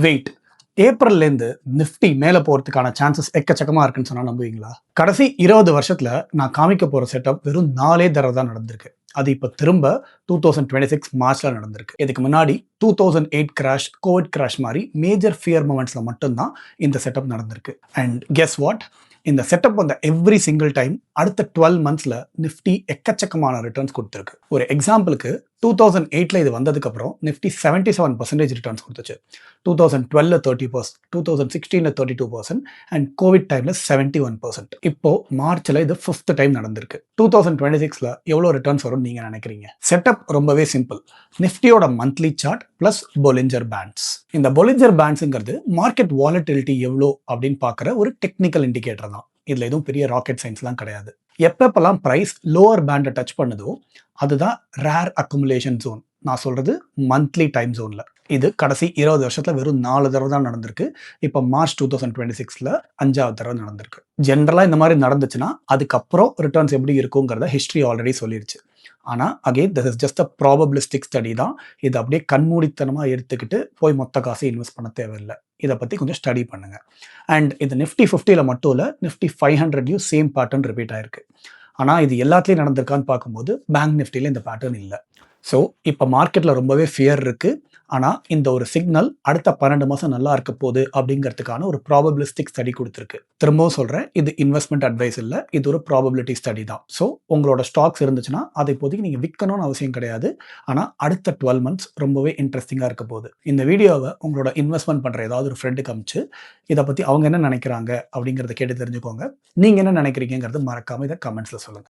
Wait ஏப்ரல்லேருந்து Nifty மேலே போகிறதுக்கான chances எக்கச்சக்கமாக இருக்குன்னு சொன்னால் நம்புவீங்களா? கடைசி 20 வருஷத்தில் நான் காமிக்க போகிற செட்டப் வெறும் 4 தடவை தான் நடந்திருக்கு. அது இப்போ திரும்ப 2026 மார்ச்ல நடந்திருக்கு. இதுக்கு முன்னாடி 2008 கிராஷ், கோவிட் கிராஷ் மாதிரி மேஜர் ஃபியர் மூமெண்ட்ஸில் மட்டும்தான் இந்த செட்டப் நடந்திருக்கு. அண்ட் கெஸ் வாட், இந்த செட்டப் வந்த எவ்ரி சிங்கிள் டைம் அடுத்த 12 மந்த்ஸில் நிஃப்டி எக்கச்சக்கமான ரிட்டர்ன்ஸ் கொடுத்துருக்கு. ஒரு எக்ஸாம்பிளுக்கு 2008 இது வந்ததுக்கப்புறம் நிஃப்டி 77% ரிட்டர்ன்ஸ் கொடுத்துச்சு. 2012 30%, 2016 32% அண்ட் கோவிட் டைமில் 71%. இப்போ மார்ச்சில் இது 5th டைம் நடந்திருக்கு. 2026 எவ்வளோ ரிட்டர்ன்ஸ் வரும்னு நீங்கள் நினைக்கிறீங்க? செட்டப் ரொம்பவே சிம்பிள். நிஃப்டியோட monthly chart plus Bollinger bands. இந்த பொலிஞ்சர் பேண்ட்ஸுங்கிறது மார்க்கெட் வாலட்டிலிட்டி எவ்வளோ அப்படின்னு பார்க்குற ஒரு டெக்னிக்கல் இண்டிகேட்டர் தான். இதில் எதுவும் பெரிய ராக்கெட் சயின்ஸ்லாம் கிடையாது. எப்பப்பெல்லாம் ப்ரைஸ் லோவர் பேண்டை டச் பண்ணுதோ அதுதான் ரேர் அக்குமுலேஷன் ஜோன். நான் சொல்கிறது மந்த்லி டைம் ஜோனில். இது கடைசி 20 வருஷத்தில் வெறும் 4 தடவை தான் நடந்திருக்கு. இப்போ மார்ச் 2026 5வது தடவை நடந்திருக்கு. ஜென்ரலாக இந்த மாதிரி நடந்துச்சுன்னா அதுக்கப்புறம் ரிட்டர்ன்ஸ் எப்படி இருக்குங்கிறத ஹிஸ்ட்ரி ஆல்ரெடி சொல்லிருச்சு. ஆனால் again this is just a probabilistic study தான். இது அப்படியே கண்மூடித்தனமாக எடுத்துக்கிட்டு போய் மொத்த காசு இன்வெஸ்ட் பண்ண தேவையில்லை. இதை பற்றி கொஞ்சம் ஸ்டடி பண்ணுங்கள். அண்ட் இது நிஃப்டி 50 மட்டும் இல்லை, நிஃப்டி 500 சேம் பேட்டர்ன் ரிப்பீட் ஆயிருக்கு. ஆனால் இது எல்லாத்துலேயும் நடந்திருக்கான்னு பார்க்கும்போது பேங்க் நிஃப்டியில் இந்த பேட்டர்ன் இல்லை. ஸோ இப்போ மார்க்கெட்டில் ரொம்பவே ஃபியர் இருக்குது. ஆனால் இந்த ஒரு சிக்னல் அடுத்த 12 மாதம் நல்லா இருக்க போகுது அப்படிங்கிறதுக்கான ஒரு ப்ராபபிலிஸ்டிக் ஸ்டடி கொடுத்துருக்கு. திரும்பவும் சொல்கிறேன், இது இன்வெஸ்ட்மெண்ட் அட்வைஸ் இல்லை, இது ஒரு ப்ராபபிலிட்டி ஸ்டடி தான். ஸோ உங்களோட ஸ்டாக்ஸ் இருந்துச்சுன்னா அதை இப்போதைக்கு நீங்கள் விற்கணும்னு அவசியம் கிடையாது. ஆனால் அடுத்த 12 மந்த்ஸ் ரொம்பவே இன்ட்ரெஸ்டிங்காக இருக்க போகுது. இந்த வீடியோவை உங்களோட இன்வெஸ்ட்மெண்ட் பண்ணுற ஏதாவது ஒரு ஃப்ரெண்டுக்கு அமிச்சு இதை பற்றி அவங்க என்ன நினைக்கிறாங்க அப்படிங்கிறத கேட்டு தெரிஞ்சுக்கோங்க. நீங்கள் என்ன நினைக்கிறீங்கிறது மறக்காமல் இதை கமெண்ட்ஸில் சொல்லுங்கள்.